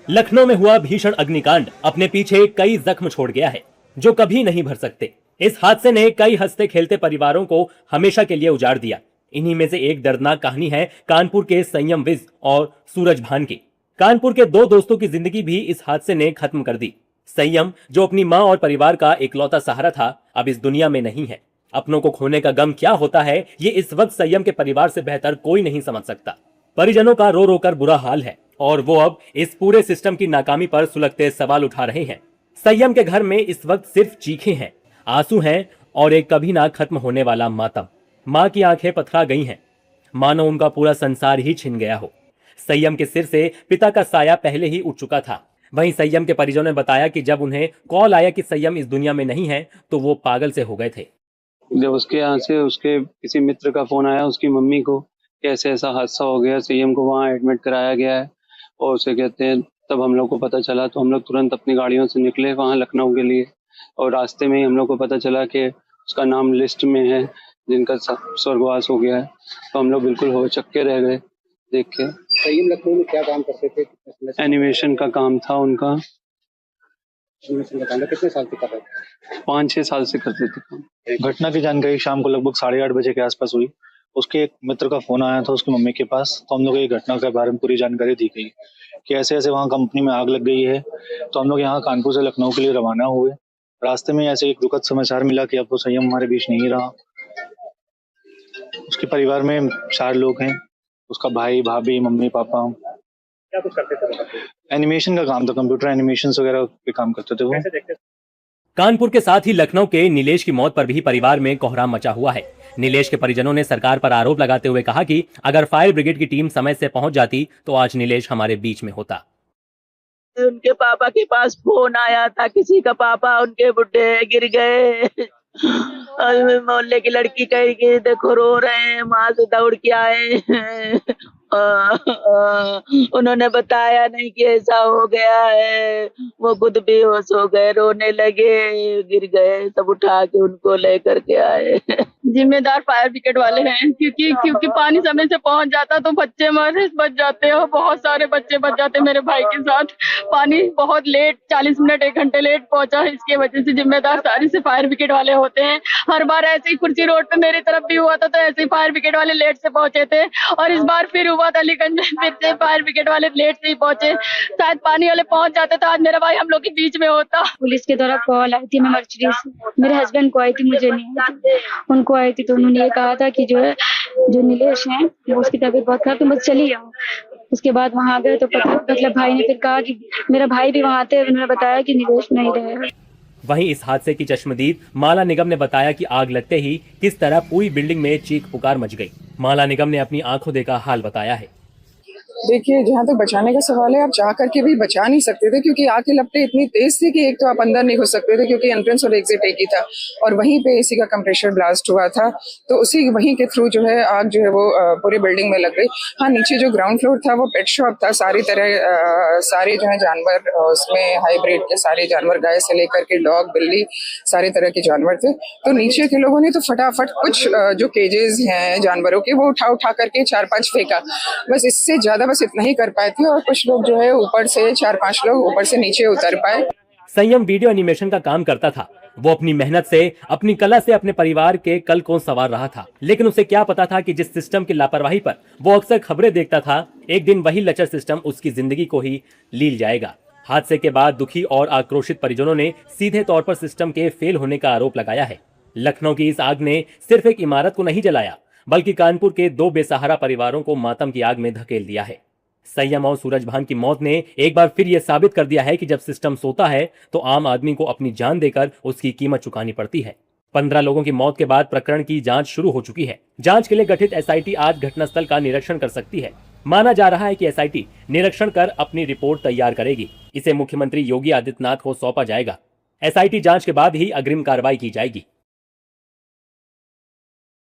लखनऊ में हुआ भीषण अग्निकांड अपने पीछे कई जख्म छोड़ गया है जो कभी नहीं भर सकते। इस हादसे ने कई हंसते खेलते परिवारों को हमेशा के लिए उजाड़ दिया। इन्हीं में से एक दर्दनाक कहानी है कानपुर के संयम विज और सूरज भान की। कानपुर के दो दोस्तों की जिंदगी भी इस हादसे ने खत्म कर दी। संयम, जो अपनी मां और परिवार का इकलौता सहारा था, अब इस दुनिया में नहीं है। अपनों को खोने का गम क्या होता है, ये इस वक्त संयम के परिवार से बेहतर कोई नहीं समझ सकता। परिजनों का रो रो कर बुरा हाल है और वो अब इस पूरे सिस्टम की नाकामी पर सुलगते सवाल उठा रहे हैं। संयम के घर में इस वक्त सिर्फ चीखें हैं, आंसू हैं और एक कभी ना खत्म होने वाला मातम। मां की आंखें पथरा गई हैं, मानो उनका पूरा संसार ही छिन गया हो। संयम के सिर से पिता का साया पहले ही उठ चुका था। वहीं संयम के परिजनों ने बताया कि जब उन्हें कॉल आया कि संयम इस दुनिया में नहीं है तो वो पागल से हो गए थे। जब उसके यहाँ से उसके किसी मित्र का फोन आया उसकी मम्मी को, कैसे ऐसा हादसा हो गया, संयम को वहाँ एडमिट कराया गया है, और उसे कहते हैं तब हम लोग को पता चला तो हम लोग तुरंत अपनी गाड़ियों से निकले वहाँ लखनऊ के लिए, और रास्ते में ही हम लोग को पता चला कि उसका नाम लिस्ट में है जिनका स्वर्गवास हो गया है। तो हम लोग बिल्कुल हो चक्के रह गए देख के। संयम लखनऊ में क्या काम करते थे? एनिमेशन का काम था उनका। कितने साल से कर रहे थे? 5-6 साल से करते थे काम। घटना की जानकारी शाम को लगभग 8:30 बजे के आसपास हुई। उसके एक मित्र का फोन आया था उसकी मम्मी के पास, तो हम लोग ये घटना के बारे में पूरी जानकारी दी गई कि ऐसे ऐसे वहाँ कंपनी में आग लग गई है। तो हम लोग यहाँ कानपुर से लखनऊ के लिए रवाना हुए। रास्ते में ऐसे एक दुखद समाचार मिला कि अब वो संयम हमारे बीच नहीं रहा। उसके परिवार में 4 लोग हैं, उसका भाई, भाभी, मम्मी, पापा। क्या कुछ करते थे? एनिमेशन का काम था, कंप्यूटर एनिमेशन वगैरह पे काम करते थे वो। कानपुर के साथ ही लखनऊ के नीलेश की मौत पर भी परिवार में कोहराम मचा हुआ है। नीलेश के परिजनों ने सरकार पर आरोप लगाते हुए कहा कि अगर फायर ब्रिगेड की टीम समय से पहुंच जाती तो आज नीलेश हमारे बीच में होता। उनके पापा के पास फोन आया था, किसी का पापा उनके बुढ़े गिर गए और मोहल्ले की लड़की कही कि देखो रो रहे हैं, वहां से दौड़ के आए। उन्होंने बताया नहीं कि ऐसा हो गया है। वो खुद बेहोश हो गए, रोने लगे, गिर गए, तब उठा के उनको लेकर के आए। जिम्मेदार फायर ब्रिगेड वाले हैं, क्योंकि पानी समय से पहुंच जाता तो बच्चे बच जाते हैं, बहुत सारे बच्चे बच जाते। मेरे भाई के साथ पानी बहुत लेट, 40 मिनट 1 घंटे लेट पहुंचा, इसकी वजह से जिम्मेदार सारी से फायर ब्रिगेड वाले होते हैं। हर बार ऐसे ही कुर्सी रोड पे मेरी तरफ भी हुआ था तो ऐसे ही फायर ब्रिगेड वाले लेट से पहुंचे थे, और इस बार फिर हुआ था अलीगंज में, फिर से फायर ब्रिगेड वाले लेट से ही पहुंचे। शायद पानी वाले पहुंच जाते तो आज मेरा भाई हम लोग के बीच में होता। पुलिस के द्वारा कॉल आई थी, मैं मर्चरी से, मेरे हस्बैंड को आई थी, मुझे नहीं आई थी, उनको आई थी। तो उन्होंने ये कहा था कि जो नीलेश है वो, उसकी तबीयत बहुत खराब, तो बस चली जाओ। उसके बाद वहां गए तो पता मतलब भाई ने फिर कहा कि मेरा भाई भी वहां थे, उन्होंने बताया कि नीलेश नहीं रहे। वहीं इस हादसे की चश्मदीद माला निगम ने बताया कि आग लगते ही किस तरह पूरी बिल्डिंग में चीख पुकार मच गई। माला निगम ने अपनी आंखों देखा हाल बताया है। देखिए, जहाँ तक बचाने का सवाल है, आप चाह करके भी बचा नहीं सकते थे क्योंकि आग की लपटें इतनी तेज थी कि एक तो आप अंदर नहीं घुस सकते थे क्योंकि एंट्रेंस और एग्जिट एक ही था, और वहीं पे एसी का कंप्रेशर ब्लास्ट हुआ था, तो उसी वहीं के थ्रू जो है आग जो है वो पूरे बिल्डिंग में लग गई। हाँ, नीचे जो ग्राउंड फ्लोर था वो पेट शॉप था, सारे जो है जानवर उसमें हाइब्रिड के सारे जानवर, गाय से लेकर के डॉग, बिल्ली, सारे तरह के जानवर थे। तो नीचे के लोगों ने तो फटाफट कुछ जो केजेस हैं जानवरों के वो उठा करके 4-5 फेंका, बस इससे ज्यादा बस इतना ही कर पाए थे। और कुछ लोग जो है ऊपर से 4-5 लोग ऊपर से नीचे उतर पाए। संयम वीडियो एनिमेशन का काम करता था। वो अपनी मेहनत से, अपनी कला से अपने परिवार के कल को संवार रहा था, लेकिन उसे क्या पता था कि जिस सिस्टम की लापरवाही पर वो अक्सर खबरें देखता था, एक दिन वही लचर सिस्टम उसकी जिंदगी को ही लील जाएगा। हादसे के बाद दुखी और आक्रोशित परिजनों ने सीधे तौर पर सिस्टम के फेल होने का आरोप लगाया है। लखनऊ की इस आग ने सिर्फ एक इमारत को नहीं जलाया, बल्कि कानपुर के 2 बेसहारा परिवारों को मातम की आग में धकेल दिया है। संयम और सूरज भान की मौत ने एक बार फिर यह साबित कर दिया है कि जब सिस्टम सोता है तो आम आदमी को अपनी जान देकर उसकी कीमत चुकानी पड़ती है। 15 लोगों की मौत के बाद प्रकरण की जांच शुरू हो चुकी है। जांच के लिए गठित एसआईटी आज घटनास्थल का निरीक्षण कर सकती है। माना जा रहा है कि एसआईटी निरीक्षण कर अपनी रिपोर्ट तैयार करेगी। इसे मुख्यमंत्री योगी आदित्यनाथ को सौंपा जाएगा। एसआईटी जांच के बाद ही अग्रिम कार्रवाई की जाएगी।